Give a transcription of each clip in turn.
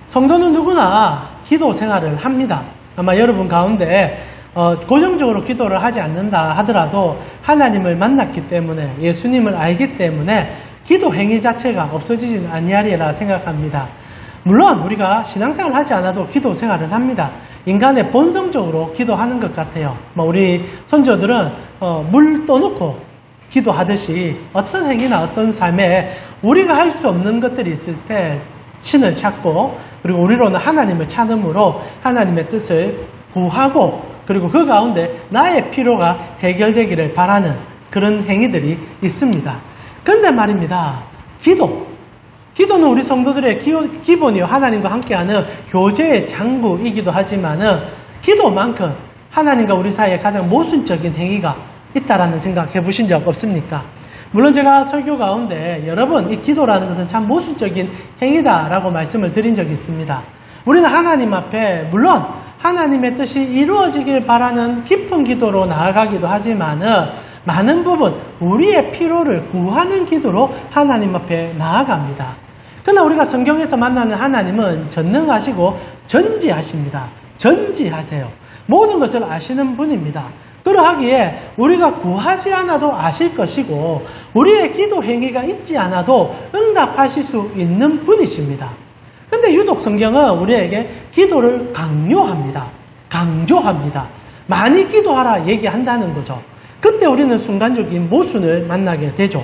성도는 누구나 기도 생활을 합니다. 아마 여러분 가운데 고정적으로 기도를 하지 않는다 하더라도 하나님을 만났기 때문에 예수님을 알기 때문에 기도 행위 자체가 없어지진 아니하리라 생각합니다. 물론 우리가 신앙생활을 하지 않아도 기도 생활을 합니다. 인간의 본성적으로 기도하는 것 같아요. 우리 선조들은 물 떠놓고 기도하듯이 어떤 행위나 어떤 삶에 우리가 할 수 없는 것들이 있을 때 신을 찾고 그리고 우리로는 하나님을 찾음으로 하나님의 뜻을 구하고 그리고 그 가운데 나의 필요가 해결되기를 바라는 그런 행위들이 있습니다. 그런데 말입니다. 기도는 우리 성도들의 기본이요. 하나님과 함께하는 교제의 장부이기도 하지만은 기도만큼 하나님과 우리 사이에 가장 모순적인 행위가 있다라는 생각 해보신 적 없습니까? 물론 제가 설교 가운데 여러 번 이 기도라는 것은 참 모순적인 행위다라고 말씀을 드린 적이 있습니다. 우리는 하나님 앞에 물론 하나님의 뜻이 이루어지길 바라는 깊은 기도로 나아가기도 하지만은 많은 부분 우리의 필요를 구하는 기도로 하나님 앞에 나아갑니다. 그러나 우리가 성경에서 만나는 하나님은 전능하시고 전지하십니다. 전지하세요. 모든 것을 아시는 분입니다. 그러하기에 우리가 구하지 않아도 아실 것이고 우리의 기도 행위가 있지 않아도 응답하실 수 있는 분이십니다. 근데 유독 성경은 우리에게 기도를 강요합니다. 강조합니다. 많이 기도하라 얘기한다는 거죠. 그때 우리는 순간적인 모순을 만나게 되죠.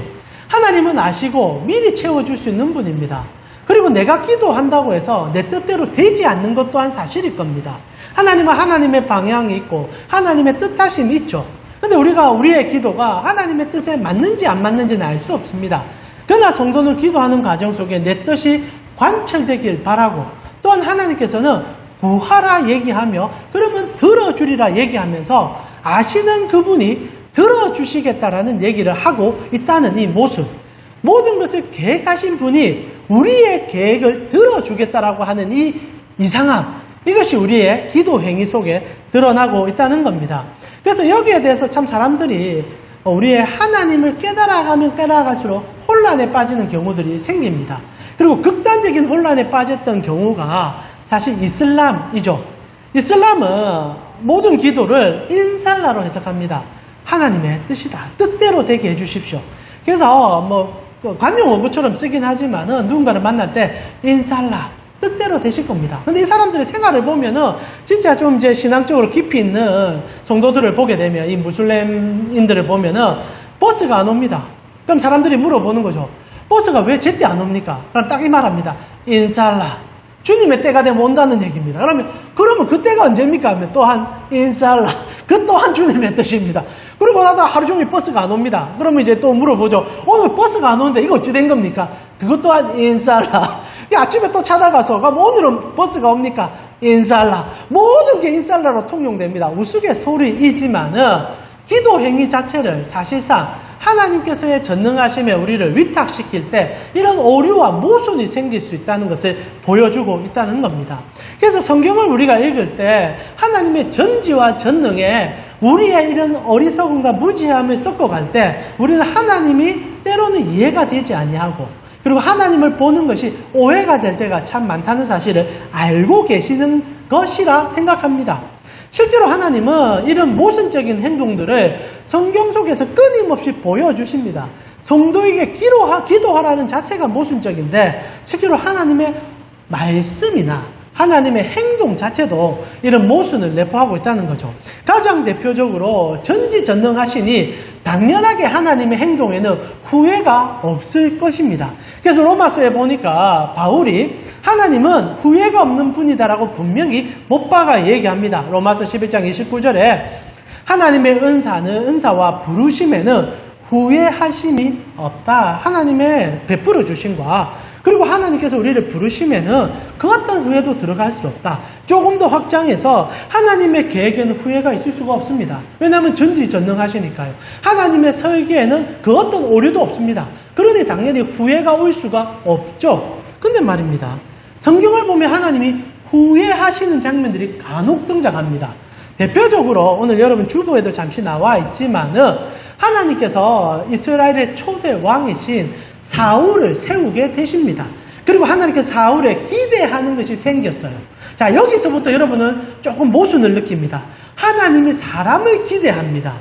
하나님은 아시고 미리 채워줄 수 있는 분입니다. 그리고 내가 기도한다고 해서 내 뜻대로 되지 않는 것 또한 사실일 겁니다. 하나님은 하나님의 방향이 있고 하나님의 뜻하심이 있죠. 근데 우리가 우리의 기도가 하나님의 뜻에 맞는지 안 맞는지는 알 수 없습니다. 그러나 성도는 기도하는 과정 속에 내 뜻이 관철되길 바라고 또한 하나님께서는 구하라 얘기하며 그러면 들어주리라 얘기하면서 아시는 그분이 들어주시겠다라는 얘기를 하고 있다는 이 모습, 모든 것을 계획하신 분이 우리의 계획을 들어주겠다라고 하는 이 이상함, 이것이 우리의 기도 행위 속에 드러나고 있다는 겁니다. 그래서 여기에 대해서 참 사람들이 우리의 하나님을 깨달아가면 깨달아갈수록 혼란에 빠지는 경우들이 생깁니다. 그리고 극단적인 혼란에 빠졌던 경우가 사실 이슬람이죠. 이슬람은 모든 기도를 인살라로 해석합니다. 하나님의 뜻이다. 뜻대로 되게 해주십시오. 그래서 관용 어구처럼 쓰긴 하지만은 누군가를 만날 때 인살라 뜻대로 되실 겁니다. 근데 이 사람들의 생활을 보면은 진짜 좀 이제 신앙적으로 깊이 있는 성도들을 보게 되면 이 무슬림인들을 보면은 버스가 안 옵니다. 그럼 사람들이 물어보는 거죠. 버스가 왜 제때 안 옵니까? 그럼 딱 이 말합니다. 인살라. 주님의 때가 되면 온다는 얘기입니다. 그러면 그 때가 언제입니까? 하면 또한 인살라. 그 또한 주님의 뜻입니다. 그러고 나다 하루 종일 버스가 안 옵니다. 그러면 이제 또 물어보죠. 오늘 버스가 안 오는데 이거 어찌 된 겁니까? 그것 또한 인살라. 아침에 또 찾아가서 그럼 오늘은 버스가 옵니까? 인살라. 모든 게 인살라로 통용됩니다. 우스갯소리이지만은 기도 행위 자체를 사실상 하나님께서의 전능하심에 우리를 위탁시킬 때 이런 오류와 모순이 생길 수 있다는 것을 보여주고 있다는 겁니다. 그래서 성경을 우리가 읽을 때 하나님의 전지와 전능에 우리의 이런 어리석음과 무지함을 섞어갈 때 우리는 하나님이 때로는 이해가 되지 아니하고 그리고 하나님을 보는 것이 오해가 될 때가 참 많다는 사실을 알고 계시는 것이라 생각합니다. 실제로 하나님은 이런 모순적인 행동들을 성경 속에서 끊임없이 보여주십니다. 성도에게 기도하라는 자체가 모순적인데 실제로 하나님의 말씀이나 하나님의 행동 자체도 이런 모순을 내포하고 있다는 거죠. 가장 대표적으로 전지전능하시니 당연하게 하나님의 행동에는 후회가 없을 것입니다. 그래서 로마서에 보니까 바울이 하나님은 후회가 없는 분이다라고 분명히 못 박아 얘기합니다. 로마서 11장 29절에 하나님의 은사와 부르심에는 후회하심이 없다. 하나님의 베풀어 주심과 그리고 하나님께서 우리를 부르시면은 그 어떤 후회도 들어갈 수 없다. 조금 더 확장해서 하나님의 계획에는 후회가 있을 수가 없습니다. 왜냐하면 전지전능하시니까요. 하나님의 설계에는 그 어떤 오류도 없습니다. 그러니 당연히 후회가 올 수가 없죠. 근데 말입니다. 성경을 보면 하나님이 후회하시는 장면들이 간혹 등장합니다. 대표적으로 오늘 여러분 주보에도 잠시 나와 있지만은 하나님께서 이스라엘의 초대 왕이신 사울을 세우게 되십니다. 그리고 하나님께서 사울에 기대하는 것이 생겼어요. 자, 여기서부터 여러분은 조금 모순을 느낍니다. 하나님이 사람을 기대합니다.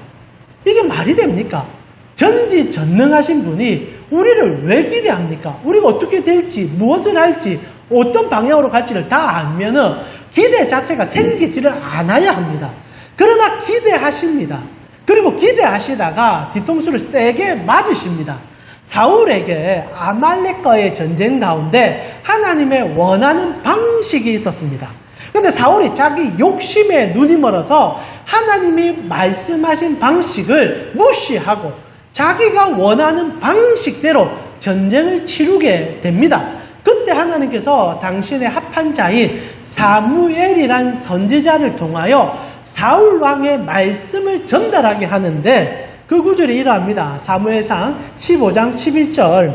이게 말이 됩니까? 전지전능하신 분이 우리를 왜 기대합니까? 우리가 어떻게 될지, 무엇을 할지, 어떤 방향으로 갈지를 다 알면은 기대 자체가 생기지를 않아야 합니다. 그러나 기대하십니다. 그리고 기대하시다가 뒤통수를 세게 맞으십니다. 사울에게 아말렉과의 전쟁 가운데 하나님의 원하는 방식이 있었습니다. 근데 사울이 자기 욕심에 눈이 멀어서 하나님이 말씀하신 방식을 무시하고 자기가 원하는 방식대로 전쟁을 치르게 됩니다. 그때 하나님께서 당신의 합한 자인 사무엘이란 선지자를 통하여 사울 왕의 말씀을 전달하게 하는데 그 구절이 이러합니다. 사무엘상 15장 11절.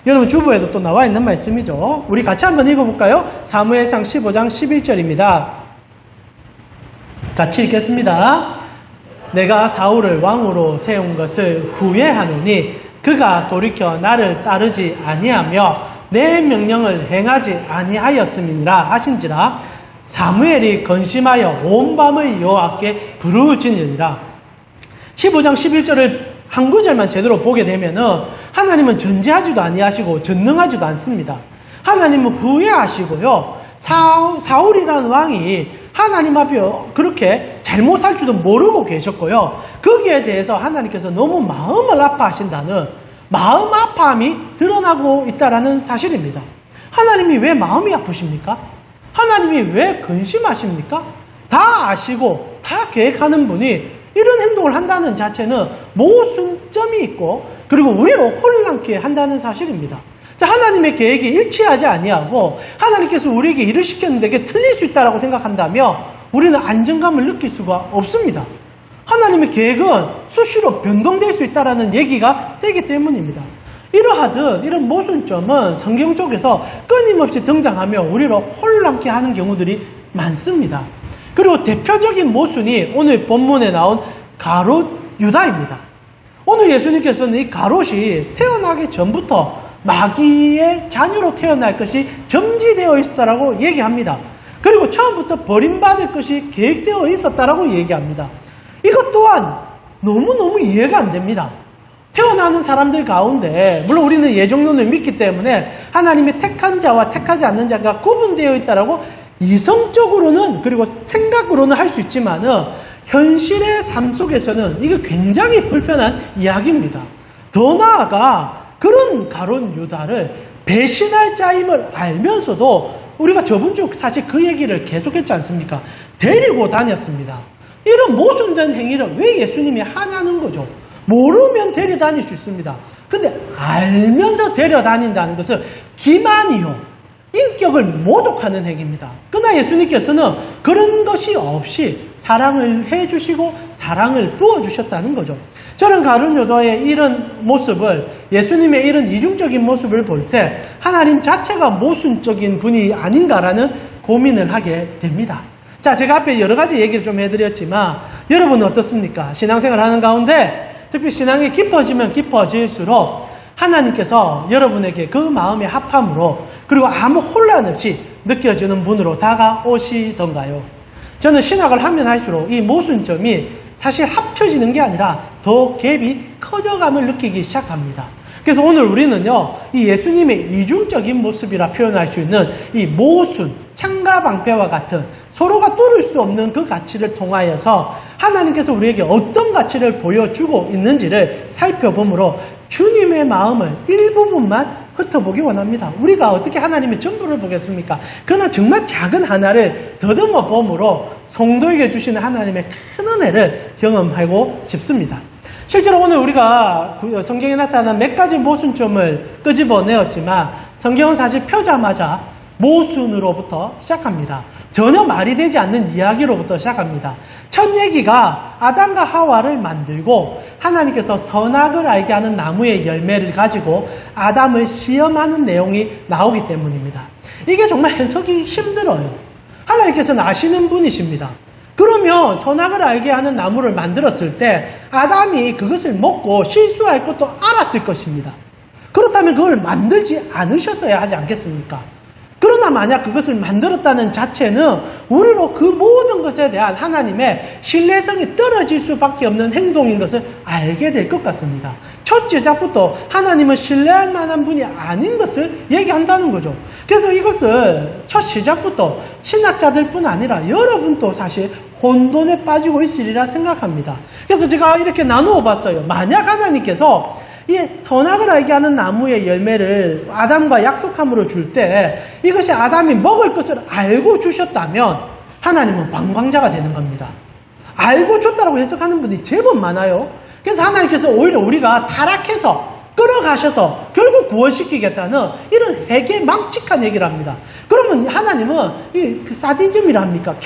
여러분 주보에도 또 나와 있는 말씀이죠. 우리 같이 한번 읽어볼까요? 사무엘상 15장 11절입니다. 같이 읽겠습니다. 내가 사울을 왕으로 세운 것을 후회하노니 그가 돌이켜 나를 따르지 아니하며 내 명령을 행하지 아니하였음이니라 하신지라. 사무엘이 건심하여 온 밤을 여호와께 부르짖으니라. 15장 11절을 한 구절만 제대로 보게 되면은 하나님은 전지하지도 아니하시고 전능하지도 않습니다. 하나님은 후회하시고요. 사울이라는 왕이 하나님 앞에 그렇게 잘못할 줄도 모르고 계셨고요. 거기에 대해서 하나님께서 너무 마음을 아파하신다는 마음 아파함이 드러나고 있다는 사실입니다. 하나님이 왜 마음이 아프십니까? 하나님이 왜 근심하십니까? 다 아시고 다 계획하는 분이 이런 행동을 한다는 자체는 모순점이 있고 그리고 우리로 혼란케 한다는 사실입니다. 자, 하나님의 계획이 일치하지 아니하고 하나님께서 우리에게 일을 시켰는데 이게 틀릴 수 있다고 생각한다면 우리는 안정감을 느낄 수가 없습니다. 하나님의 계획은 수시로 변동될 수 있다는 얘기가 되기 때문입니다. 이러하듯 이런 모순점은 성경 쪽에서 끊임없이 등장하며 우리를 혼란케 하는 경우들이 많습니다. 그리고 대표적인 모순이 오늘 본문에 나온 가롯 유다입니다. 오늘 예수님께서는 이 가롯이 태어나기 전부터 마귀의 자녀로 태어날 것이 점지되어 있었다라고 얘기합니다. 그리고 처음부터 버림받을 것이 계획되어 있었다라고 얘기합니다. 이것 또한 너무너무 이해가 안 됩니다. 태어나는 사람들 가운데 물론 우리는 예정론을 믿기 때문에 하나님의 택한 자와 택하지 않는 자가 구분되어 있다라고 이성적으로는 그리고 생각으로는 할 수 있지만은 현실의 삶 속에서는 이게 굉장히 불편한 이야기입니다. 더 나아가 그런 가룟 유다를 배신할 자임을 알면서도 우리가 저번 주 사실 그 얘기를 계속했지 않습니까? 데리고 다녔습니다. 이런 모순된 행위를 왜 예수님이 하냐는 거죠. 모르면 데려다닐 수 있습니다. 근데 알면서 데려다닌다는 것은 기만이요. 인격을 모독하는 행위입니다. 그러나 예수님께서는 그런 것이 없이 사랑을 해주시고 사랑을 부어주셨다는 거죠. 저는 가룟 유다의 이런 모습을 예수님의 이런 이중적인 모습을 볼 때 하나님 자체가 모순적인 분이 아닌가라는 고민을 하게 됩니다. 자, 제가 앞에 여러 가지 얘기를 좀 해드렸지만 여러분은 어떻습니까? 신앙생활 하는 가운데 특히 신앙이 깊어지면 깊어질수록 하나님께서 여러분에게 그 마음의 합함으로 그리고 아무 혼란 없이 느껴지는 분으로 다가오시던가요? 저는 신학을 하면 할수록 이 모순점이 사실 합쳐지는 게 아니라 더 갭이 커져감을 느끼기 시작합니다. 그래서 오늘 우리는요, 이 예수님의 이중적인 모습이라 표현할 수 있는 이 모순, 창가방패와 같은 서로가 뚫을 수 없는 그 가치를 통하여서 하나님께서 우리에게 어떤 가치를 보여주고 있는지를 살펴보므로 주님의 마음을 일부분만 흩어보기 원합니다. 우리가 어떻게 하나님의 전부를 보겠습니까? 그러나 정말 작은 하나를 더듬어 봄으로 성도에게 주시는 하나님의 큰 은혜를 경험하고 싶습니다. 실제로 오늘 우리가 성경에 나타난 몇 가지 모순점을 끄집어내었지만 성경은 사실 펴자마자 모순으로부터 시작합니다. 전혀 말이 되지 않는 이야기로부터 시작합니다. 첫 얘기가 아담과 하와를 만들고 하나님께서 선악을 알게 하는 나무의 열매를 가지고 아담을 시험하는 내용이 나오기 때문입니다. 이게 정말 해석이 힘들어요. 하나님께서는 아시는 분이십니다. 그러면 선악을 알게 하는 나무를 만들었을 때 아담이 그것을 먹고 실수할 것도 알았을 것입니다. 그렇다면 그걸 만들지 않으셨어야 하지 않겠습니까? 그러나 만약 그것을 만들었다는 자체는 우리로 그 모든 것에 대한 하나님의 신뢰성이 떨어질 수밖에 없는 행동인 것을 알게 될 것 같습니다. 첫 제작부터 하나님은 신뢰할 만한 분이 아닌 것을 얘기한다는 거죠. 그래서 이것을 첫 시작부터 신학자들뿐 아니라 여러분도 사실 혼돈에 빠지고 있으리라 생각합니다. 그래서 제가 이렇게 나누어 봤어요. 만약 하나님께서 이 선악을 알게 하는 나무의 열매를 아담과 약속함으로 줄 때 이것이 아담이 먹을 것을 알고 주셨다면 하나님은 방광자가 되는 겁니다. 알고 줬다고 해석하는 분이 제법 많아요. 그래서 하나님께서 오히려 우리가 타락해서 끌어가셔서 결국 구원시키겠다는 이런 회개 망측한 얘기를 합니다. 그러면 하나님은 그 사디즘이랍니까?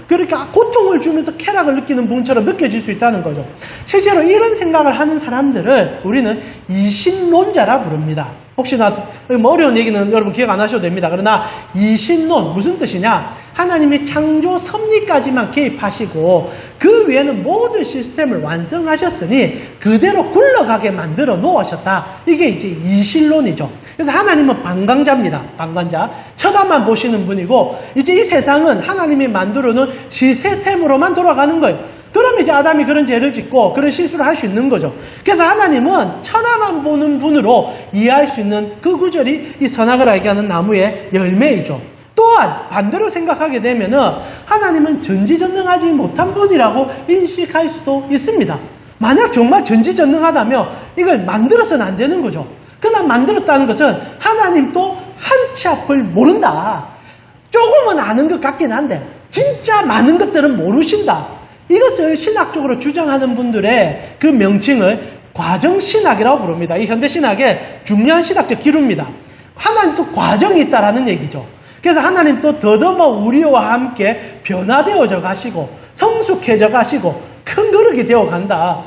그러니까 고통을 주면서 쾌락을 느끼는 분처럼 느껴질 수 있다는 거죠. 실제로 이런 생각을 하는 사람들을 우리는 이신론자라 부릅니다. 혹시나 뭐 어려운 얘기는 여러분 기억 안 하셔도 됩니다. 그러나 이신론 무슨 뜻이냐? 하나님이 창조 섭리까지만 개입하시고 그 위에는 모든 시스템을 완성하셨으니 그대로 굴러가게 만들어 놓으셨다. 이게 이제 이신론이죠. 그래서 하나님은 방광자입니다. 방광자. 쳐다만 보시는 분이고 이제 이 세상은 하나님이 만들어 놓은 시스템으로만 돌아가는 거예요. 그럼 이제 아담이 그런 죄를 짓고 그런 실수를 할 수 있는 거죠. 그래서 하나님은 천하만 보는 분으로 이해할 수 있는 그 구절이 이 선악을 알게 하는 나무의 열매이죠. 또한 반대로 생각하게 되면은 하나님은 전지전능하지 못한 분이라고 인식할 수도 있습니다. 만약 정말 전지전능하다면 이걸 만들어서는 안 되는 거죠. 그러나 만들었다는 것은 하나님도 한 치 앞을 모른다. 조금은 아는 것 같긴 한데 진짜 많은 것들은 모르신다. 이것을 신학적으로 주장하는 분들의 그 명칭을 과정신학이라고 부릅니다. 이 현대신학의 중요한 신학적 기류입니다. 하나님도 과정이 있다라는 얘기죠. 그래서 하나님도 더더머 우리와 함께 변화되어져 가시고 성숙해져 가시고 큰 그릇이 되어 간다.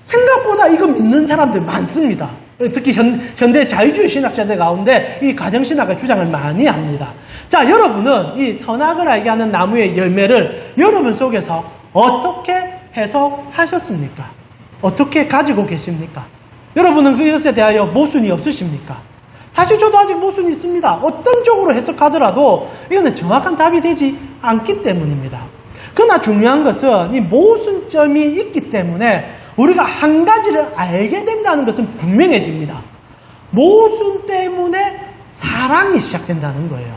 생각보다 이거 믿는 사람들 많습니다. 특히 현대 자유주의 신학자들 가운데 이 가정신학을 주장을 많이 합니다. 자, 여러분은 이 선악을 알게 하는 나무의 열매를 여러분 속에서 어떻게 해석하셨습니까? 어떻게 가지고 계십니까? 여러분은 그것에 대하여 모순이 없으십니까? 사실 저도 아직 모순이 있습니다. 어떤 쪽으로 해석하더라도 이거는 정확한 답이 되지 않기 때문입니다. 그러나 중요한 것은 이 모순점이 있기 때문에 우리가 한 가지를 알게 된다는 것은 분명해집니다. 모순 때문에 사랑이 시작된다는 거예요.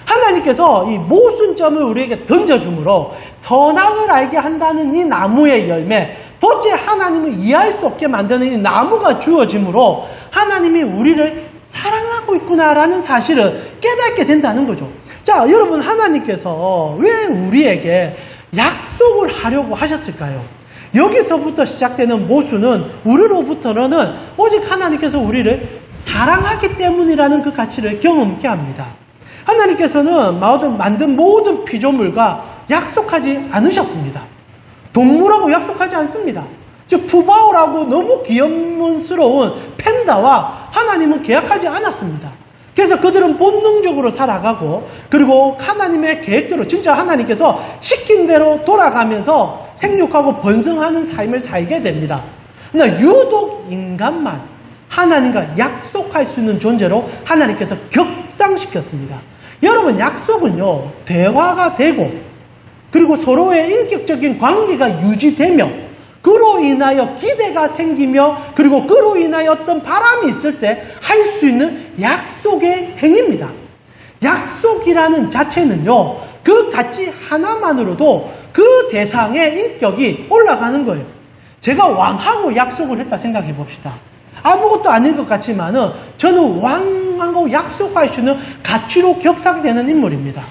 하나님께서 이 모순점을 우리에게 던져주므로 선악을 알게 한다는 이 나무의 열매, 도대체 하나님을 이해할 수 없게 만드는 이 나무가 주어지므로 하나님이 우리를 사랑하고 있구나라는 사실을 깨닫게 된다는 거죠. 자, 여러분, 하나님께서 왜 우리에게 약속을 하려고 하셨을까요? 여기서부터 시작되는 모순은 우리로부터는 오직 하나님께서 우리를 사랑하기 때문이라는 그 가치를 경험케 합니다. 하나님께서는 만든 모든 피조물과 약속하지 않으셨습니다. 동물하고 약속하지 않습니다. 즉 푸바오라고 너무 귀염스러운 팬다와 하나님은 계약하지 않았습니다. 그래서 그들은 본능적으로 살아가고 그리고 하나님의 계획대로 진짜 하나님께서 시킨 대로 돌아가면서 생육하고 번성하는 삶을 살게 됩니다. 그러나 유독 인간만 하나님과 약속할 수 있는 존재로 하나님께서 격상시켰습니다. 여러분, 약속은요, 대화가 되고 그리고 서로의 인격적인 관계가 유지되며 그로 인하여 기대가 생기며 그리고 그로 인하여 어떤 바람이 있을 때 할 수 있는 약속의 행위입니다. 약속이라는 자체는요, 그 가치 하나만으로도 그 대상의 인격이 올라가는 거예요. 제가 왕하고 약속을 했다 생각해 봅시다. 아무것도 아닌 것 같지만은 저는 왕하고 약속할 수 있는 가치로 격상되는 인물입니다.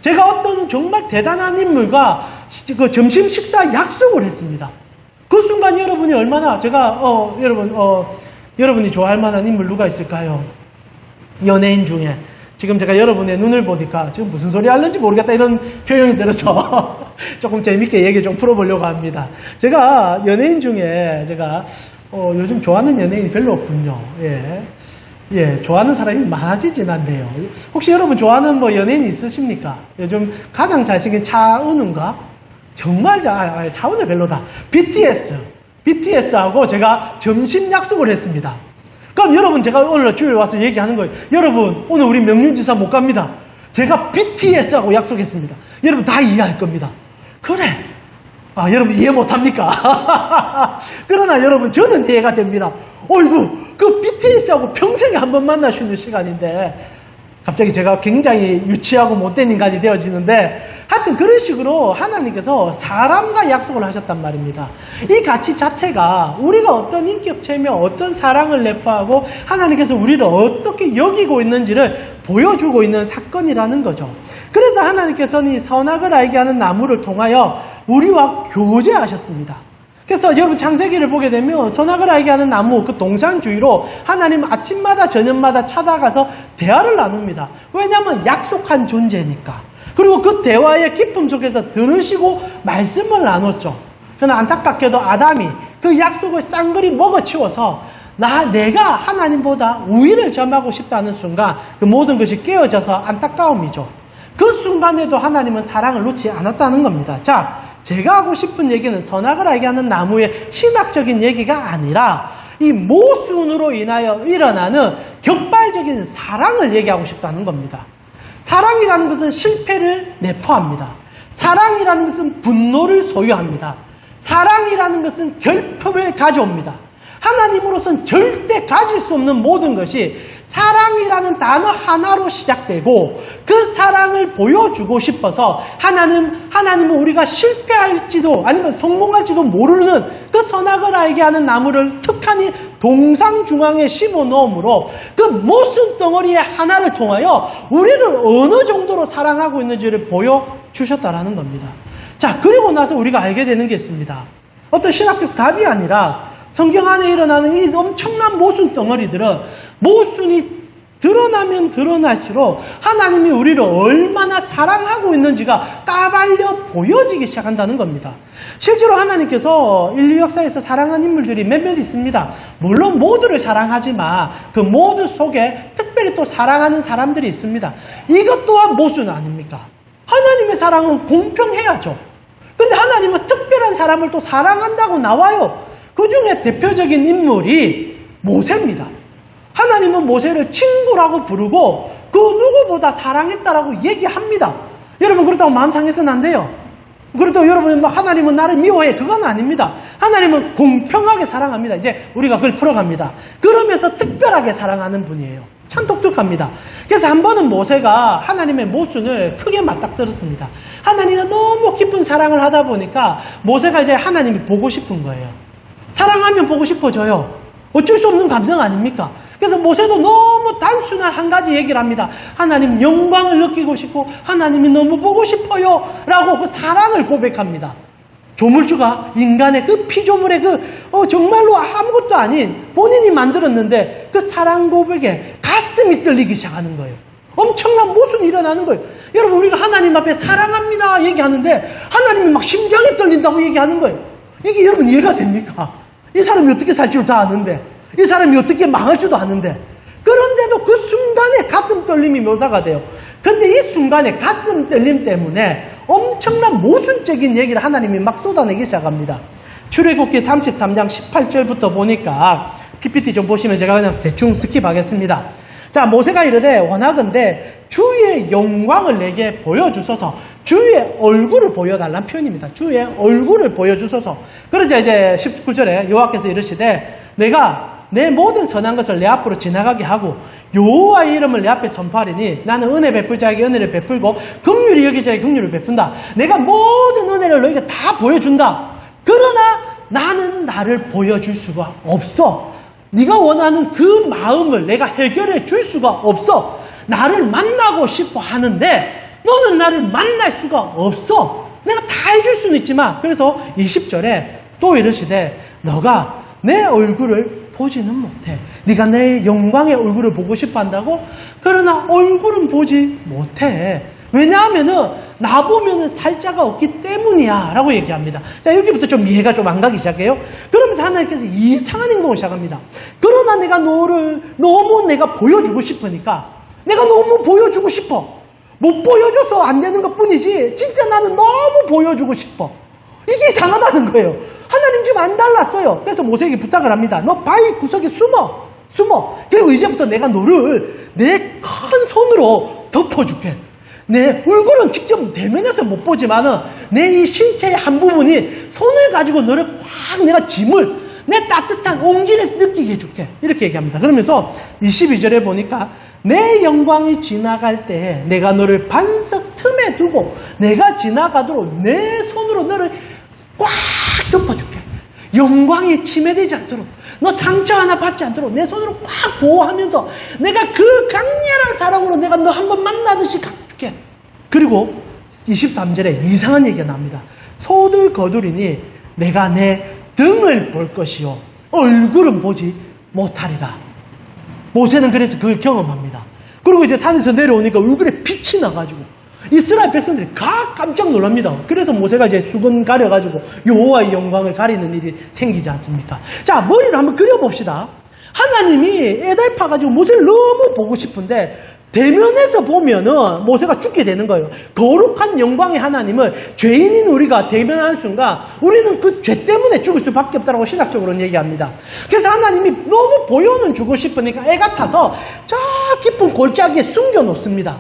제가 어떤 정말 대단한 인물과 그 점심 식사 약속을 했습니다. 그 순간 여러분이 얼마나 여러분이 좋아할 만한 인물 누가 있을까요? 연예인 중에 지금 제가 여러분의 눈을 보니까 지금 무슨 소리 하는지 모르겠다 이런 표현이 들어서 조금 재밌게 얘기 좀 풀어보려고 합니다. 제가 연예인 중에 제가 요즘 좋아하는 연예인이 별로 없군요. 예, 좋아하는 사람이 많아지진 않네요. 혹시 여러분 좋아하는 뭐 연예인 있으십니까? 요즘 가장 잘생긴 차은우인가? 정말 차은우 별로다. BTS하고 제가 점심 약속을 했습니다. 그럼 여러분 제가 오늘 주일에 와서 얘기하는 거예요. 여러분 오늘 우리 명륜지사 못 갑니다. 제가 BTS하고 약속했습니다. 여러분 다 이해할 겁니다. 그래. 여러분 이해 못합니까? 그러나 여러분 저는 이해가 됩니다. 어이구 그 BTS하고 평생에 한 번 만날 수 있는 시간인데 갑자기 제가 굉장히 유치하고 못된 인간이 되어지는데 하여튼 그런 식으로 하나님께서 사람과 약속을 하셨단 말입니다. 이 가치 자체가 우리가 어떤 인격체며 어떤 사랑을 내포하고 하나님께서 우리를 어떻게 여기고 있는지를 보여주고 있는 사건이라는 거죠. 그래서 하나님께서는 이 선악을 알게 하는 나무를 통하여 우리와 교제하셨습니다. 그래서 여러분 창세기를 보게 되면 선악을 알게 하는 나무 그 동산주의로 하나님 아침마다 저녁마다 찾아가서 대화를 나눕니다. 왜냐하면 약속한 존재니까. 그리고 그 대화의 깊음 속에서 들으시고 말씀을 나눴죠. 그러나 안타깝게도 아담이 그 약속을 쌍그리 먹어치워서 내가 하나님보다 우위를 점하고 싶다는 순간 그 모든 것이 깨어져서 안타까움이죠. 그 순간에도 하나님은 사랑을 놓지 않았다는 겁니다. 자, 제가 하고 싶은 얘기는 선악을 알게 하는 나무의 신학적인 얘기가 아니라 이 모순으로 인하여 일어나는 격발적인 사랑을 얘기하고 싶다는 겁니다. 사랑이라는 것은 실패를 내포합니다. 사랑이라는 것은 분노를 소유합니다. 사랑이라는 것은 결핍을 가져옵니다. 하나님으로서는 절대 가질 수 없는 모든 것이 사랑이라는 단어 하나로 시작되고 그 사랑을 보여주고 싶어서 하나님은 우리가 실패할지도 아니면 성공할지도 모르는 그 선악을 알게 하는 나무를 특한이 동상 중앙에 심어 놓음으로 그 모순 덩어리의 하나를 통하여 우리를 어느 정도로 사랑하고 있는지를 보여주셨다라는 겁니다. 자, 그리고 나서 우리가 알게 되는 게 있습니다. 어떤 신학적 답이 아니라 성경 안에 일어나는 이 엄청난 모순 덩어리들은 모순이 드러나면 드러날수록 하나님이 우리를 얼마나 사랑하고 있는지가 까발려 보여지기 시작한다는 겁니다. 실제로 하나님께서 인류 역사에서 사랑한 인물들이 몇몇 있습니다. 물론 모두를 사랑하지만 그 모두 속에 특별히 또 사랑하는 사람들이 있습니다. 이것 또한 모순 아닙니까? 하나님의 사랑은 공평해야죠. 근데 하나님은 특별한 사람을 또 사랑한다고 나와요. 그 중에 대표적인 인물이 모세입니다. 하나님은 모세를 친구라고 부르고 그 누구보다 사랑했다라고 얘기합니다. 여러분 그렇다고 마음 상해서는 안 돼요. 그래도 여러분 하나님은 나를 미워해 그건 아닙니다. 하나님은 공평하게 사랑합니다. 이제 우리가 그걸 풀어갑니다. 그러면서 특별하게 사랑하는 분이에요. 참 독특합니다. 그래서 한 번은 모세가 하나님의 모순을 크게 맞닥뜨렸습니다. 하나님과 너무 깊은 사랑을 하다 보니까 모세가 이제 하나님이 보고 싶은 거예요. 사랑하면 보고 싶어져요. 어쩔 수 없는 감정 아닙니까? 그래서 모세도 너무 단순한 한 가지 얘기를 합니다. 하나님 영광을 느끼고 싶고 하나님이 너무 보고 싶어요 라고 그 사랑을 고백합니다. 조물주가 인간의 그 피조물의 정말로 아무것도 아닌 본인이 만들었는데 그 사랑 고백에 가슴이 떨리기 시작하는 거예요. 엄청난 모순이 일어나는 거예요. 여러분 우리가 하나님 앞에 사랑합니다 얘기하는데 하나님이 막 심장이 떨린다고 얘기하는 거예요. 이게 여러분 이해가 됩니까? 이 사람이 어떻게 살 줄 다 아는데 이 사람이 어떻게 망할 줄도 아는데 그런데도 그 순간에 가슴 떨림이 묘사가 돼요. 근데 이 순간에 가슴 떨림 때문에 엄청난 모순적인 얘기를 하나님이 막 쏟아내기 시작합니다. 출애굽기 33장 18절부터 보니까 PPT 좀 보시면 제가 그냥 대충 스킵하겠습니다. 자, 모세가 이르되 원하건대 주의 영광을 내게 보여주소서. 주의 얼굴을 보여달라는 표현입니다. 주의 얼굴을 보여주소서. 그러자 이제 19절에 여호와께서 이르시되 내가 내 모든 선한 것을 내 앞으로 지나가게 하고 여호와의 이름을 내 앞에 선포하리니 나는 은혜 베풀 자에게 은혜를 베풀고 긍휼히 여길 자에게 긍휼을 베푼다. 내가 모든 은혜를 너에게 다 보여준다. 그러나 나는 나를 보여줄 수가 없어. 네가 원하는 그 마음을 내가 해결해 줄 수가 없어. 나를 만나고 싶어 하는데 너는 나를 만날 수가 없어. 내가 다 해줄 수는 있지만 그래서 20절에 또 이르시되 너가 내 얼굴을 보지는 못해. 네가 내 영광의 얼굴을 보고 싶어 한다고? 그러나 얼굴은 보지 못해. 왜냐하면은 나보면은 살 자가 없기 때문이야 라고 얘기합니다. 자, 여기부터 좀 이해가 좀 안 가기 시작해요. 그러면서 하나님께서 이상한 행동을 시작합니다. 그러나 내가 너를 너무 내가 보여주고 싶으니까 내가 너무 보여주고 싶어. 못 보여줘서 안 되는 것 뿐이지 진짜 나는 너무 보여주고 싶어. 이게 이상하다는 거예요. 하나님 지금 안 달랐어요. 그래서 모세에게 부탁을 합니다. 너 바위 구석에 숨어. 숨어. 그리고 이제부터 내가 너를 내 큰 손으로 덮어줄게. 내 얼굴은 직접 대면해서 못 보지만은 내 이 신체의 한 부분이 손을 가지고 너를 확 내가 짐을 내 따뜻한 온기를 느끼게 해줄게. 이렇게 얘기합니다. 그러면서 22절에 보니까 내 영광이 지나갈 때 내가 너를 반석 틈에 두고 내가 지나가도록 내 손으로 너를 꽉 덮어줄게. 영광이 침해되지 않도록, 너 상처 하나 받지 않도록 내 손으로 꽉 보호하면서 내가 그 강렬한 사랑으로 내가 너 한번 만나듯이 가줄게. 그리고 23절에 이상한 얘기가 납니다. 손을 거두리니 내가 내 등을 볼 것이요 얼굴은 보지 못하리라. 모세는 그래서 그걸 경험합니다. 그리고 이제 산에서 내려오니까 얼굴에 빛이 나가지고 이스라엘 백성들이 깜짝 놀랍니다. 그래서 모세가 이제 수건 가려가지고 여호와의 영광을 가리는 일이 생기지 않습니까? 자, 머리를 한번 그려봅시다. 하나님이 애달파 가지고 모세를 너무 보고 싶은데 대면에서 보면은 모세가 죽게 되는 거예요. 거룩한 영광의 하나님을 죄인인 우리가 대면하는 순간 우리는 그 죄 때문에 죽을 수밖에 없다고 신학적으로는 얘기합니다. 그래서 하나님이 너무 보여는 주고 싶으니까 애가 타서 저 깊은 골짜기에 숨겨놓습니다.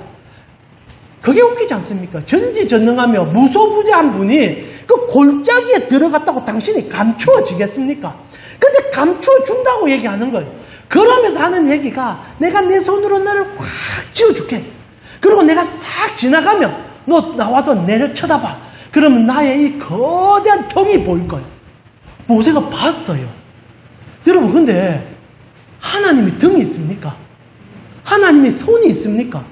그게 웃기지 않습니까? 전지전능하며 무소부재한 분이 그 골짜기에 들어갔다고 당신이 감추어지겠습니까? 근데 감추어준다고 얘기하는 거예요. 그러면서 하는 얘기가 내가 내 손으로 너를 확 쥐어줄게. 그리고 내가 싹 지나가면 너 나와서 내려 쳐다봐. 그러면 나의 이 거대한 덩이 보일 거예요. 모세가 봤어요. 여러분, 근데 하나님이 등이 있습니까? 하나님이 손이 있습니까?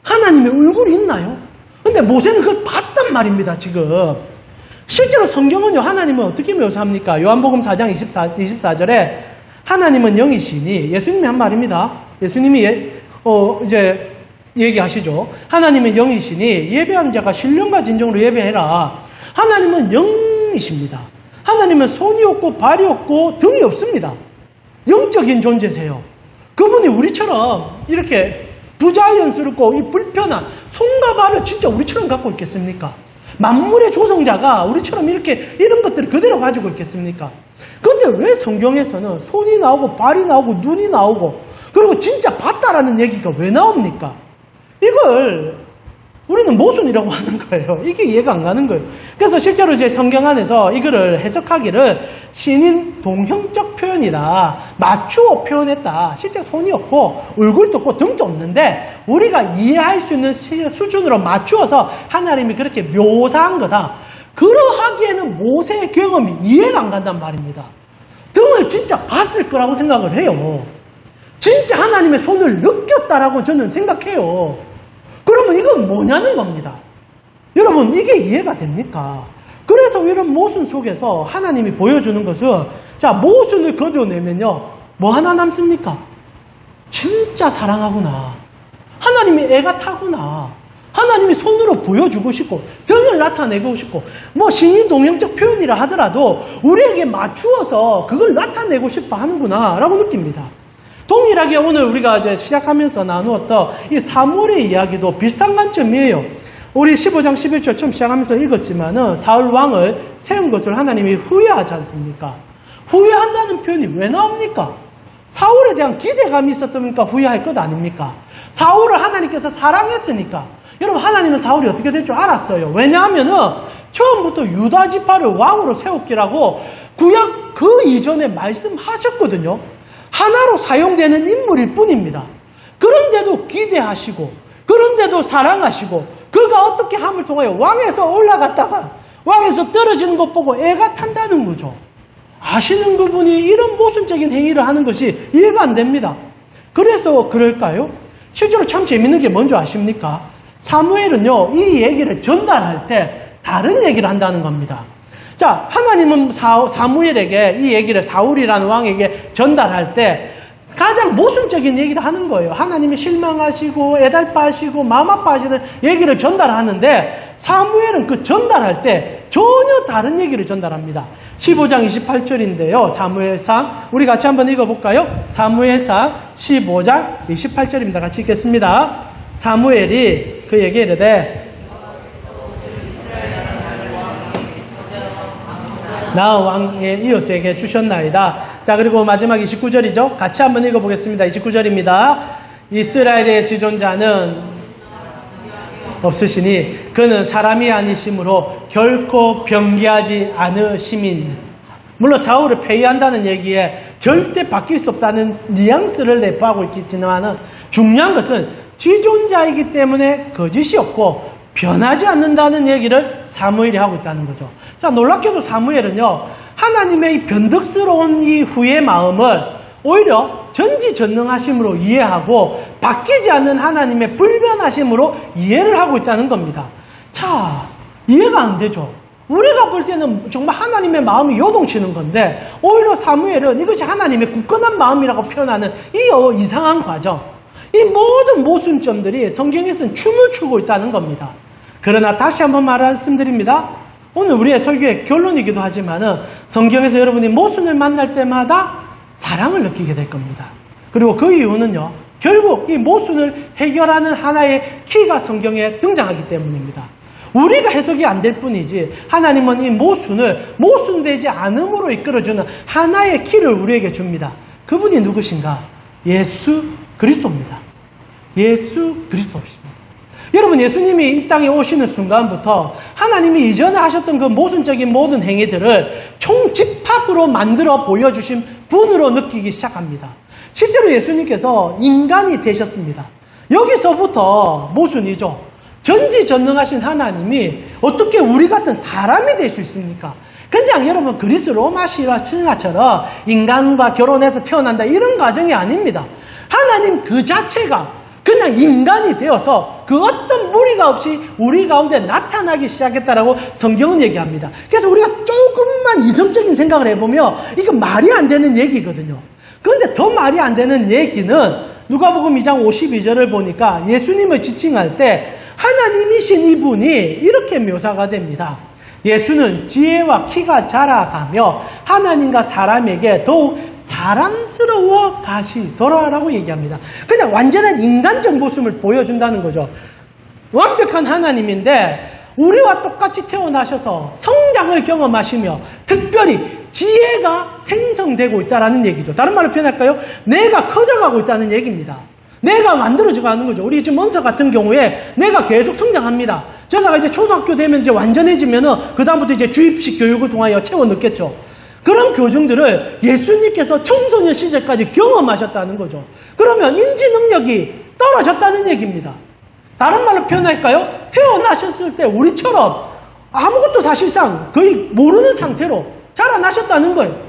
하나님의 얼굴이 있나요? 근데 모세는 그걸 봤단 말입니다, 지금. 실제로 성경은요, 하나님은 어떻게 묘사합니까? 요한복음 4장 24절에 하나님은 영이시니, 예수님이 한 말입니다. 예수님이 이제 얘기하시죠. 하나님은 영이시니 예배하는 자가 신령과 진정으로 예배해라. 하나님은 영이십니다. 하나님은 손이 없고 발이 없고 등이 없습니다. 영적인 존재세요. 그분이 우리처럼 이렇게 부자연스럽고 이 불편한 손과 발을 진짜 우리처럼 갖고 있겠습니까? 만물의 조성자가 우리처럼 이렇게 이런 것들을 그대로 가지고 있겠습니까? 그런데 왜 성경에서는 손이 나오고 발이 나오고 눈이 나오고 그리고 진짜 봤다라는 얘기가 왜 나옵니까? 이걸 우리는 모순이라고 하는 거예요. 이게 이해가 안 가는 거예요. 그래서 실제로 이제 성경 안에서 이거를 해석하기를 신인 동형적 표현이다, 맞추어 표현했다. 실제 손이 없고 얼굴도 없고 등도 없는데 우리가 이해할 수 있는 수준으로 맞추어서 하나님이 그렇게 묘사한 거다. 그러하기에는 모세의 경험이 이해가 안 간단 말입니다. 등을 진짜 봤을 거라고 생각을 해요. 진짜 하나님의 손을 느꼈다라고 저는 생각해요. 그러면 이건 뭐냐는 겁니다. 여러분, 이게 이해가 됩니까? 그래서 이런 모순 속에서 하나님이 보여주는 것은, 자, 모순을 거둬내면요, 뭐 하나 남습니까? 진짜 사랑하구나. 하나님이 애가 타구나. 하나님이 손으로 보여주고 싶고 등을 나타내고 싶고 뭐 신이 동형적 표현이라 하더라도 우리에게 맞추어서 그걸 나타내고 싶어 하는구나 라고 느낍니다. 동일하게 오늘 우리가 이제 시작하면서 나누었던 이 사무엘의 이야기도 비슷한 관점이에요. 우리 15장 11절 처음 시작하면서 읽었지만은 사울 왕을 세운 것을 하나님이 후회하지 않습니까? 후회한다는 표현이 왜 나옵니까? 사울에 대한 기대감이 있었습니까? 후회할 것 아닙니까? 사울을 하나님께서 사랑했으니까. 여러분, 하나님은 사울이 어떻게 될 줄 알았어요. 왜냐하면은 처음부터 유다 지파를 왕으로 세웠기라고 구약 그 이전에 말씀하셨거든요. 하나로 사용되는 인물일 뿐입니다. 그런데도 기대하시고 그런데도 사랑하시고 그가 어떻게 함을 통하여 왕에서 올라갔다가 왕에서 떨어지는 것 보고 애가 탄다는 거죠. 아시는 그분이 이런 모순적인 행위를 하는 것이 이해가 안 됩니다. 그래서 그럴까요? 실제로 참 재밌는 게 뭔지 아십니까? 사무엘은요, 이 얘기를 전달할 때 다른 얘기를 한다는 겁니다. 자, 하나님은 사무엘에게 이 얘기를 사울이라는 왕에게 전달할 때 가장 모순적인 얘기를 하는 거예요. 하나님이 실망하시고 애달파하시고 마음 아파하시는 얘기를 전달하는데 사무엘은 그 전달할 때 전혀 다른 얘기를 전달합니다. 15장 28절인데요. 사무엘상 우리 같이 한번 읽어볼까요? 사무엘상 15장 28절입니다. 같이 읽겠습니다. 사무엘이 그에게 이르되 나 왕의 이웃에게 주셨나이다. 자, 그리고 마지막 29절이죠. 같이 한번 읽어보겠습니다. 29절입니다. 이스라엘의 지존자는 없으시니 그는 사람이 아니심으로 결코 변개하지 않으심인. 물론 사울을 폐위한다는 얘기에 절대 바뀔 수 없다는 뉘앙스를 내포하고 있겠지만 중요한 것은 지존자이기 때문에 거짓이 없고 변하지 않는다는 얘기를 사무엘이 하고 있다는 거죠. 자, 놀랍게도 사무엘은요, 하나님의 이 변덕스러운 이 후의 마음을 오히려 전지전능하심으로 이해하고 바뀌지 않는 하나님의 불변하심으로 이해를 하고 있다는 겁니다. 자, 이해가 안 되죠. 우리가 볼 때는 정말 하나님의 마음이 요동치는 건데 오히려 사무엘은 이것이 하나님의 굳건한 마음이라고 표현하는 이 이상한 과정, 이 모든 모순점들이 성경에서는 춤을 추고 있다는 겁니다. 그러나 다시 한번 말씀드립니다. 오늘 우리의 설교의 결론이기도 하지만은 성경에서 여러분이 모순을 만날 때마다 사랑을 느끼게 될 겁니다. 그리고 그 이유는요, 결국 이 모순을 해결하는 하나의 키가 성경에 등장하기 때문입니다. 우리가 해석이 안 될 뿐이지 하나님은 이 모순을 모순되지 않음으로 이끌어주는 하나의 키를 우리에게 줍니다. 그분이 누구신가? 예수 그리스도입니다. 예수 그리스도십니다. 여러분, 예수님이 이 땅에 오시는 순간부터 하나님이 이전에 하셨던 그 모순적인 모든 행위들을 총집합으로 만들어 보여주신 분으로 느끼기 시작합니다. 실제로 예수님께서 인간이 되셨습니다. 여기서부터 모순이죠. 전지전능하신 하나님이 어떻게 우리 같은 사람이 될 수 있습니까? 그냥 여러분 그리스 로마 신화처럼 인간과 결혼해서 태어난다 이런 과정이 아닙니다. 하나님 그 자체가 그냥 인간이 되어서 그 어떤 무리가 없이 우리 가운데 나타나기 시작했다라고 성경은 얘기합니다. 그래서 우리가 조금만 이성적인 생각을 해보면 이거 말이 안 되는 얘기거든요. 그런데 더 말이 안 되는 얘기는 누가복음 2장 52절을 보니까 예수님을 지칭할 때 하나님이신 이분이 이렇게 묘사가 됩니다. 예수는 지혜와 키가 자라가며 하나님과 사람에게 더욱 사랑스러워 가시더라라고 얘기합니다. 그냥 완전한 인간적 모습을 보여준다는 거죠. 완벽한 하나님인데 우리와 똑같이 태어나셔서 성장을 경험하시며 특별히 지혜가 생성되고 있다는 얘기죠. 다른 말로 표현할까요? 내가 커져가고 있다는 얘기입니다. 내가 만들어져가는 거죠. 우리 지금 먼서 같은 경우에 내가 계속 성장합니다. 제가 이제 초등학교 되면 이제 완전해지면은 그다음부터 이제 주입식 교육을 통하여 채워 넣겠죠. 그런 교정들을 예수님께서 청소년 시절까지 경험하셨다는 거죠. 그러면 인지 능력이 떨어졌다는 얘기입니다. 다른 말로 표현할까요? 태어나셨을 때 우리처럼 아무것도 사실상 거의 모르는 상태로 자라나셨다는 거예요.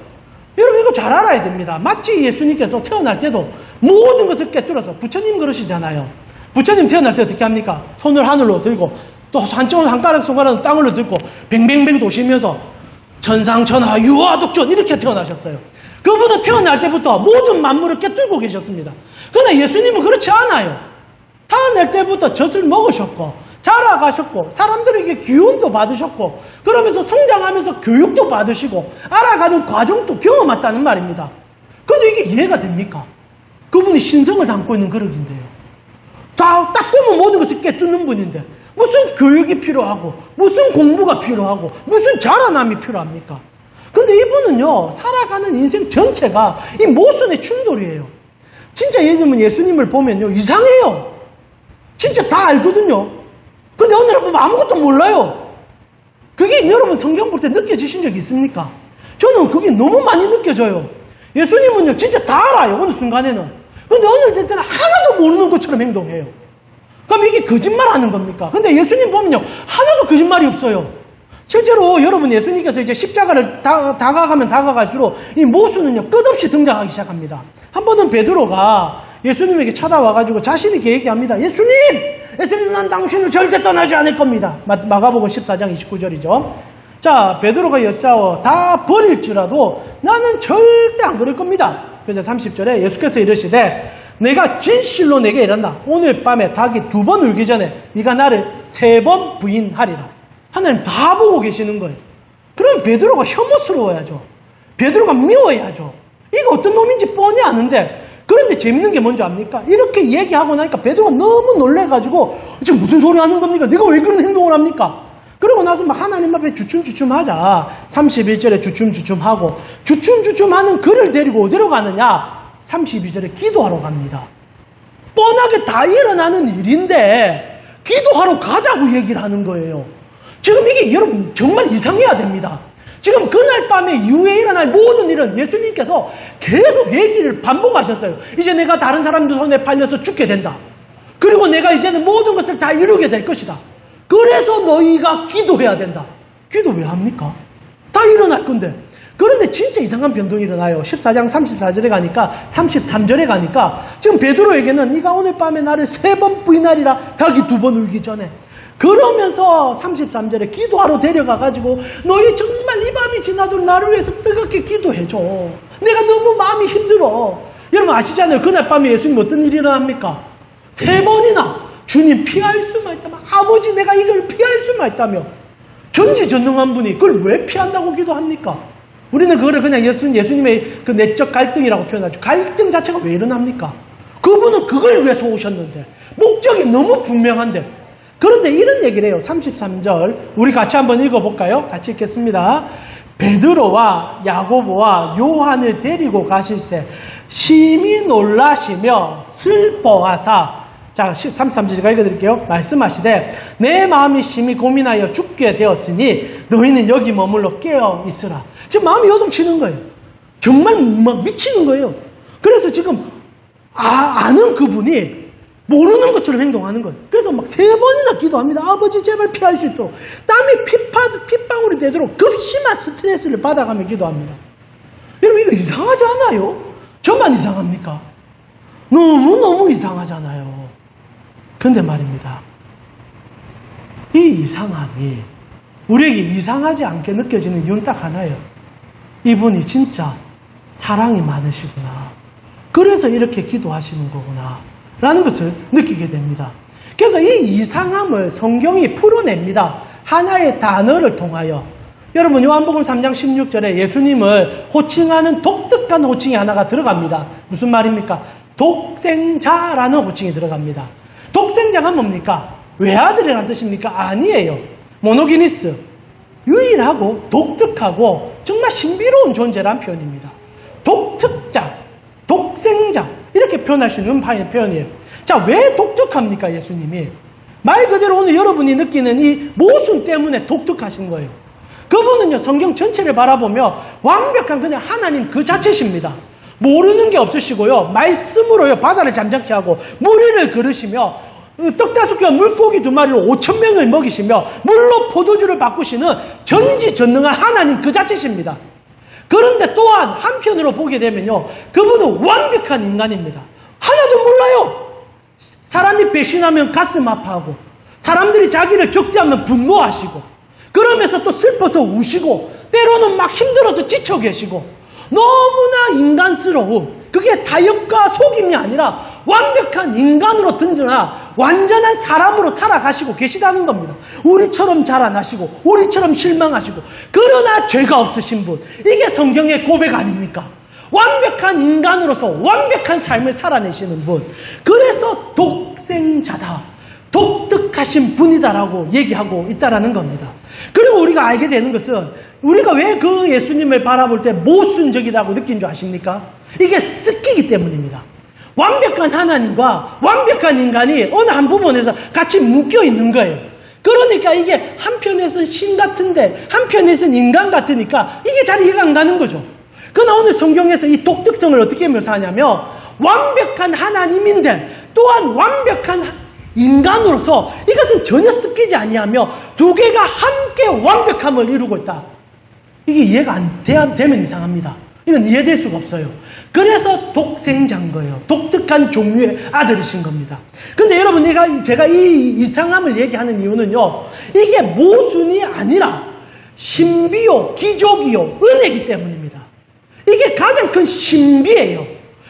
여러분 이거 잘 알아야 됩니다. 마치 예수님께서 태어날 때도 모든 것을 꿰뚫어서 부처님 그러시잖아요. 부처님 태어날 때 어떻게 합니까? 손을 하늘로 들고 또 한쪽은 한 손가락은 땅으로 들고 뱅뱅뱅 도시면서 천상천하 유아독존 이렇게 태어나셨어요. 그분은 태어날 때부터 모든 만물을 꿰뚫고 계셨습니다. 그러나 예수님은 그렇지 않아요. 태어날 때부터 젖을 먹으셨고 자라가셨고 사람들에게 기운도 받으셨고 그러면서 성장하면서 교육도 받으시고 알아가는 과정도 경험했다는 말입니다. 그런데 이게 이해가 됩니까? 그분이 신성을 담고 있는 그릇인데요. 딱 보면 모든 것을 깨뚫는 분인데 무슨 교육이 필요하고 무슨 공부가 필요하고 무슨 자라남이 필요합니까? 그런데 이분은요 살아가는 인생 전체가 이 모순의 충돌이에요. 진짜 예수님을 보면요 이상해요. 진짜 다 알거든요. 근데 어느 날 보면 아무것도 몰라요. 그게 여러분 성경 볼 때 느껴지신 적이 있습니까? 저는 그게 너무 많이 느껴져요. 예수님은요 진짜 다 알아요. 어느 순간에는. 근데 어느 때는 하나도 모르는 것처럼 행동해요. 그럼 이게 거짓말하는 겁니까? 근데 예수님 보면요 하나도 거짓말이 없어요. 실제로 여러분 예수님께서 이제 십자가를 다가가면 다가갈수록 이 모순은요 끝없이 등장하기 시작합니다. 한 번은 베드로가 예수님에게 찾아와가지고 자신있게 얘기합니다. 예수님 난 당신을 절대 떠나지 않을 겁니다. 마가복음 14장 29절이죠. 자, 베드로가 여짜워 다 버릴지라도 나는 절대 안 그럴 겁니다. 그래서 30절에 예수께서 이르시되 내가 진실로 내게 이른다. 오늘 밤에 닭이 2번 울기 전에 네가 나를 3번 부인하리라. 하나님 다 보고 계시는 거예요. 그럼 베드로가 혐오스러워야죠. 베드로가 미워야죠. 이거 어떤 놈인지 뻔히 아는데 그런데 재밌는 게 뭔지 압니까? 이렇게 얘기하고 나니까 베드로가 너무 놀래가지고 지금 무슨 소리 하는 겁니까? 내가 왜 그런 행동을 합니까? 그러고 나서 막 하나님 앞에 주춤주춤 하자. 31절에 주춤주춤 하고, 주춤주춤 하는 그를 데리고 어디로 가느냐? 32절에 기도하러 갑니다. 뻔하게 다 일어나는 일인데, 기도하러 가자고 얘기를 하는 거예요. 지금 이게 여러분 정말 이상해야 됩니다. 지금 그날 밤에 이후에 일어날 모든 일은 예수님께서 계속 얘기를 반복하셨어요. 이제 내가 다른 사람들 손에 팔려서 죽게 된다. 그리고 내가 이제는 모든 것을 다 이루게 될 것이다. 그래서 너희가 기도해야 된다. 기도 왜 합니까? 다 일어날 건데. 그런데 진짜 이상한 변동이 일어나요. 14장 34절에 가니까 33절에 가니까 지금 베드로에게는 네가 오늘 밤에 나를 3번 부인하리라. 닭이 2번 울기 전에. 그러면서 33절에 기도하러 데려가가지고 너희 정말 이 밤이 지나도록 나를 위해서 뜨겁게 기도해줘. 내가 너무 마음이 힘들어. 여러분 아시잖아요. 그날 밤에 예수님 어떤 일이 일어납니까? 3번이나 주님 피할 수만 있다면 아버지 내가 이걸 피할 수만 있다며 전지전능한 분이 그걸 왜 피한다고 기도합니까? 우리는 그거를 그냥 예수님의 그 내적 갈등이라고 표현하죠. 갈등 자체가 왜 일어납니까? 그분은 그걸 위해서 오셨는데 목적이 너무 분명한데 그런데 이런 얘기를 해요. 33절 우리 같이 한번 읽어볼까요? 같이 읽겠습니다. 베드로와 야고보와 요한을 데리고 가실새 심히 놀라시며 슬퍼하사 자 33절 제가 읽어드릴게요. 말씀하시되 내 마음이 심히 고민하여 죽게 되었으니 너희는 여기 머물러 깨어 있으라. 지금 마음이 요동치는 거예요. 정말 막 미치는 거예요. 그래서 지금 아는 그분이 모르는 것처럼 행동하는 거예요. 그래서 막 3번이나 기도합니다. 아버지 제발 피할 수 있도록. 땀이 핏방울이 되도록 극심한 스트레스를 받아가며 기도합니다. 여러분 이거 이상하지 않아요? 저만 이상합니까? 너무너무 이상하잖아요. 그런데 말입니다. 이 이상함이 우리에게 이상하지 않게 느껴지는 이유는 딱 하나예요. 이분이 진짜 사랑이 많으시구나. 그래서 이렇게 기도하시는 거구나. 라는 것을 느끼게 됩니다. 그래서 이 이상함을 성경이 풀어냅니다. 하나의 단어를 통하여. 여러분 요한복음 3장 16절에 예수님을 호칭하는 독특한 호칭이 하나가 들어갑니다. 무슨 말입니까? 독생자라는 호칭이 들어갑니다. 독생자가 뭡니까? 외아들이라는 뜻입니까? 아니에요. 모노기니스. 유일하고 독특하고 정말 신비로운 존재라는 표현입니다. 독특자, 독생자 이렇게 표현할 수 있는 표현이에요. 자, 왜 독특합니까? 예수님이 말 그대로 오늘 여러분이 느끼는 이 모순 때문에 독특하신 거예요. 그분은요 성경 전체를 바라보며 완벽한 그냥 하나님 그 자체십니다. 모르는 게 없으시고요. 말씀으로요 바다를 잠잠케 하고 무리를 그르시며 떡 5개와 물고기 2마리로 5,000명을 먹이시며 물로 포도주를 바꾸시는 전지전능한 하나님 그 자체십니다. 그런데 또한 한편으로 보게 되면요 그분은 완벽한 인간입니다. 하나도 몰라요. 사람이 배신하면 가슴 아파하고 사람들이 자기를 적대하면 분노하시고 그러면서 또 슬퍼서 우시고 때로는 막 힘들어서 지쳐 계시고 너무나 인간스러운 그게 타협과 속임이 아니라 완벽한 인간으로 든든한 완전한 사람으로 살아가시고 계시다는 겁니다. 우리처럼 자라나시고 우리처럼 실망하시고 그러나 죄가 없으신 분. 이게 성경의 고백 아닙니까? 완벽한 인간으로서 완벽한 삶을 살아내시는 분. 그래서 독생자다. 독특하신 분이다라고 얘기하고 있다라는 겁니다. 그리고 우리가 알게 되는 것은 우리가 왜 그 예수님을 바라볼 때 모순적이라고 느낀 줄 아십니까? 이게 습기이기 때문입니다. 완벽한 하나님과 완벽한 인간이 어느 한 부분에서 같이 묶여 있는 거예요. 그러니까 이게 한편에서는 신 같은데 한편에서는 인간 같으니까 이게 잘 이해가 안 가는 거죠. 그러나 오늘 성경에서 이 독특성을 어떻게 묘사하냐면 완벽한 하나님인데 또한 완벽한 인간으로서 이것은 전혀 습기지 아니하며 두 개가 함께 완벽함을 이루고 있다. 이게 이해가 안 되면 이상합니다. 이건 이해될 수가 없어요. 그래서 독생자인 거예요. 독특한 종류의 아들이신 겁니다. 근데 여러분 제가 이 이상함을 얘기하는 이유는요. 이게 모순이 아니라 신비요, 기적이요, 은혜이기 때문입니다. 이게 가장 큰 신비예요.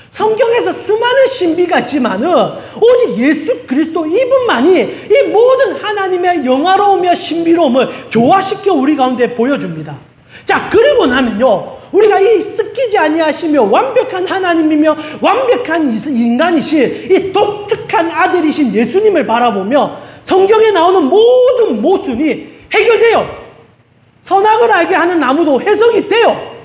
성경에서 수많은 신비가 있지만은 오직 예수 그리스도 이분만이 이 모든 하나님의 영화로우며 신비로움을 조화시켜 우리 가운데 보여줍니다. 자, 그리고 나면요, 우리가 이 섞이지 아니하시며 완벽한 하나님이며 완벽한 인간이신 이 독특한 아들이신 예수님을 바라보며 성경에 나오는 모든 모순이 해결돼요. 선악을 알게 하는 나무도 해석이 돼요.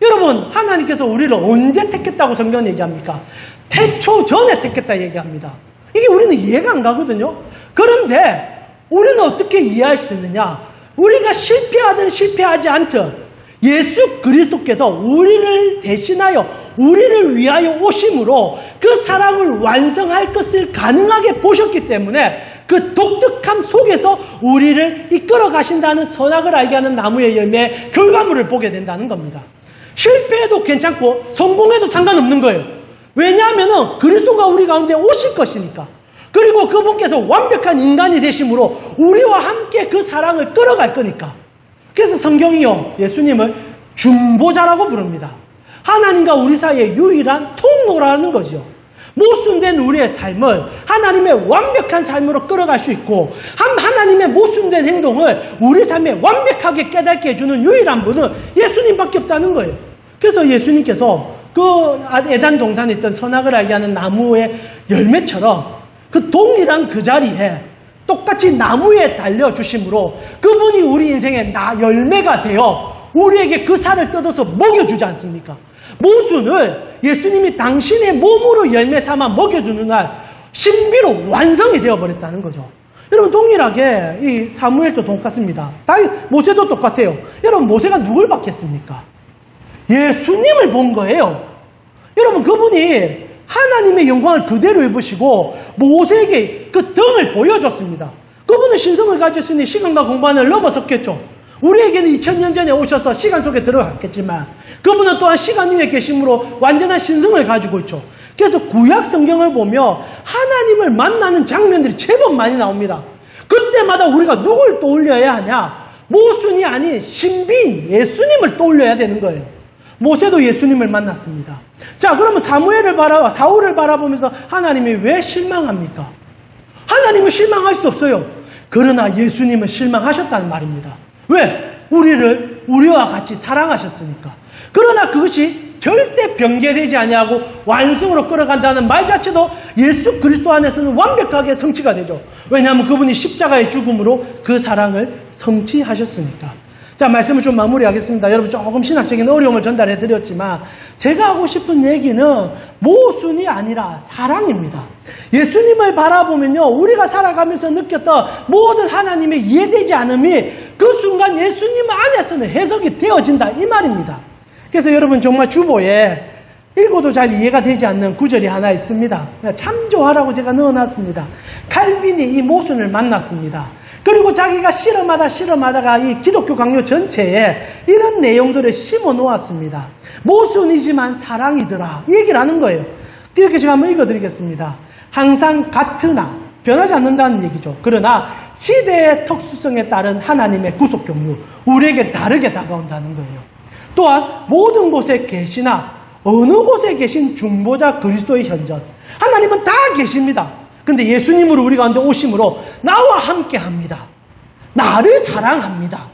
여러분, 하나님께서 우리를 언제 택했다고 성경은 얘기합니까? 태초 전에 택했다 얘기합니다. 이게 우리는 이해가 안 가거든요. 그런데 우리는 어떻게 이해할 수 있느냐? 우리가 실패하든 실패하지 않든 예수 그리스도께서 우리를 대신하여 우리를 위하여 오심으로 그 사랑을 완성할 것을 가능하게 보셨기 때문에 그 독특함 속에서 우리를 이끌어 가신다는 선악을 알게 하는 나무의 열매의 결과물을 보게 된다는 겁니다. 실패해도 괜찮고 성공해도 상관없는 거예요. 왜냐하면 그리스도가 우리 가운데 오실 것이니까. 그리고 그분께서 완벽한 인간이 되심으로 우리와 함께 그 사랑을 끌어갈 거니까. 그래서 성경이요, 예수님을 중보자라고 부릅니다. 하나님과 우리 사이의 유일한 통로라는 거죠. 모순된 우리의 삶을 하나님의 완벽한 삶으로 끌어갈 수 있고, 하나님의 모순된 행동을 우리 삶에 완벽하게 깨닫게 해주는 유일한 분은 예수님밖에 없다는 거예요. 그래서 예수님께서 그 에단 동산에 있던 선악을 알게 하는 나무의 열매처럼 그 동일한 그 자리에 똑같이 나무에 달려주심으로 그분이 우리 인생의 열매가 되어 우리에게 그 살을 뜯어서 먹여주지 않습니까? 모순을 예수님이 당신의 몸으로 열매 삼아 먹여주는 날 신비로 완성이 되어버렸다는 거죠. 여러분, 동일하게 이 사무엘도 똑같습니다. 모세도 똑같아요. 여러분, 모세가 누굴 봤겠습니까? 예수님을 본 거예요. 여러분, 그분이 하나님의 영광을 그대로 입으시고 모세에게 그 등을 보여줬습니다. 그분은 신성을 가졌으니 시간과 공간을 넘어섰겠죠. 우리에게는 2000년 전에 오셔서 시간 속에 들어갔겠지만 그분은 또한 시간 위에 계심으로 완전한 신성을 가지고 있죠. 그래서 구약 성경을 보며 하나님을 만나는 장면들이 제법 많이 나옵니다. 그때마다 우리가 누굴 떠올려야 하냐? 모순이 아닌 신비인 예수님을 떠올려야 되는 거예요. 모세도 예수님을 만났습니다. 자, 그러면 사울을 바라보면서 하나님이 왜 실망합니까? 하나님은 실망할 수 없어요. 그러나 예수님은 실망하셨다는 말입니다. 왜? 우리와 같이 사랑하셨으니까. 그러나 그것이 절대 변개되지 아니하고 완성으로 끌어간다는 말 자체도 예수 그리스도 안에서는 완벽하게 성취가 되죠. 왜냐하면 그분이 십자가의 죽음으로 그 사랑을 성취하셨으니까. 자, 말씀을 좀 마무리하겠습니다. 여러분, 조금 신학적인 어려움을 전달해 드렸지만 제가 하고 싶은 얘기는 모순이 아니라 사랑입니다. 예수님을 바라보면요, 우리가 살아가면서 느꼈던 모든 하나님의 이해되지 않음이 그 순간 예수님 안에서는 해석이 되어진다, 이 말입니다. 그래서 여러분, 정말 주보에 읽어도 잘 이해가 되지 않는 구절이 하나 있습니다. 참조하라고 제가 넣어놨습니다. 칼빈이 이 모순을 만났습니다. 그리고 자기가 실험하다가 이 기독교 강요 전체에 이런 내용들을 심어 놓았습니다. 모순이지만 사랑이더라, 이 얘기를 하는 거예요. 이렇게 제가 한번 읽어드리겠습니다. 항상 같으나 변하지 않는다는 얘기죠. 그러나 시대의 특수성에 따른 하나님의 구속 경륜, 우리에게 다르게 다가온다는 거예요. 또한 모든 곳에 계시나 어느 곳에 계신 중보자 그리스도의 현전, 하나님은 다 계십니다. 근데 예수님으로 우리 가운데 오심으로 나와 함께 합니다. 나를 사랑합니다.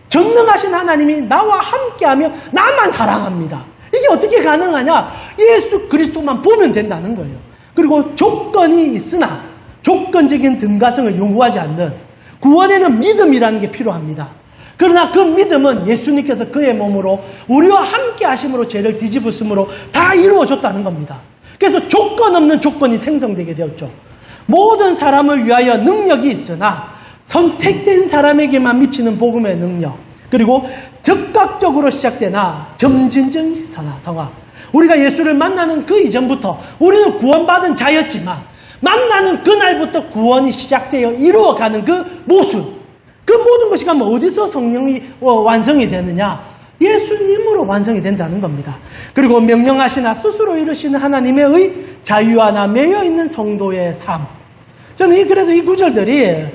전능하신 하나님이 나와 함께하며 나만 사랑합니다. 이게 어떻게 가능하냐? 예수 그리스도만 보면 된다는 거예요. 그리고 조건이 있으나 조건적인 등가성을 요구하지 않는 구원에는 믿음이라는 게 필요합니다. 그러나 그 믿음은 예수님께서 그의 몸으로 우리와 함께 하심으로 죄를 뒤집으심으로 다 이루어졌다는 겁니다. 그래서 조건 없는 조건이 생성되게 되었죠. 모든 사람을 위하여 능력이 있으나 선택된 사람에게만 미치는 복음의 능력, 그리고 즉각적으로 시작되나 점진적 성화. 우리가 예수를 만나는 그 이전부터 우리는 구원받은 자였지만 만나는 그날부터 구원이 시작되어 이루어가는 그 모순, 그 모든 것이 가면 어디서 성령이 완성이 되느냐? 예수님으로 완성이 된다는 겁니다. 그리고 명령하시나 스스로 이루시는 하나님의 자유하나 매여있는 성도의 삶. 저는 그래서 이 구절들이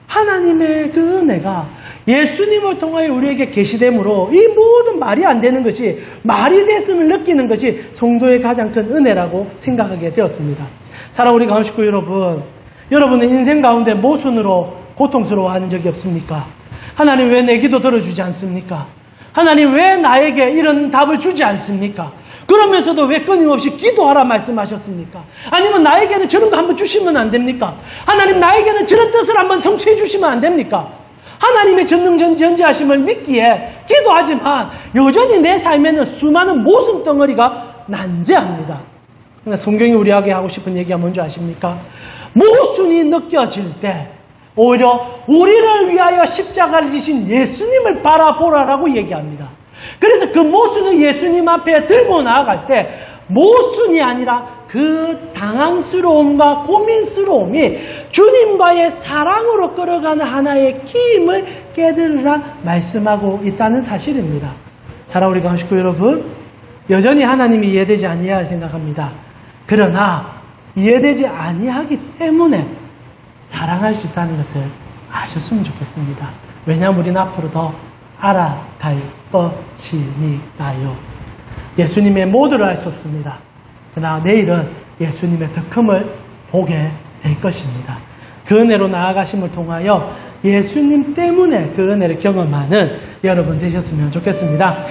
하나님의 그 은혜가 예수님을 통하여 우리에게 계시되므로 이 모든 말이 안 되는 것이 말이 됐음을 느끼는 것이 성도의 가장 큰 은혜라고 생각하게 되었습니다. 사랑하는 우리 가운데 식구 여러분, 여러분은 인생 가운데 모순으로 고통스러워하는 적이 없습니까? 하나님 왜 내 기도 들어주지 않습니까? 하나님 왜 나에게 이런 답을 주지 않습니까? 그러면서도 왜 끊임없이 기도하라 말씀하셨습니까? 아니면 나에게는 저런 거 한번 주시면 안 됩니까? 하나님 나에게는 저런 뜻을 한번 성취해 주시면 안 됩니까? 하나님의 전능전지하심을 믿기에 기도하지만 여전히 내 삶에는 수많은 모순 덩어리가 난제합니다. 그러나 성경이 우리에게 하고 싶은 얘기가 뭔지 아십니까? 모순이 느껴질 때 오히려 우리를 위하여 십자가를 지신 예수님을 바라보라라고 얘기합니다. 그래서 그 모순을 예수님 앞에 들고 나아갈 때 모순이 아니라 그 당황스러움과 고민스러움이 주님과의 사랑으로 끌어가는 하나의 힘을 깨달으라 말씀하고 있다는 사실입니다. 사랑하는 우리 강식구 여러분, 여전히 하나님이 이해되지 아니할 생각합니다. 그러나 이해되지 아니하기 때문에 사랑할 수 있다는 것을 아셨으면 좋겠습니다. 왜냐하면 우리는 앞으로 더 알아갈 것이니까요. 예수님의 모두를 알 수 없습니다. 그러나 내일은 예수님의 더 큼을 보게 될 것입니다. 그 은혜로 나아가심을 통하여 예수님 때문에 그 은혜를 경험하는 여러분 되셨으면 좋겠습니다.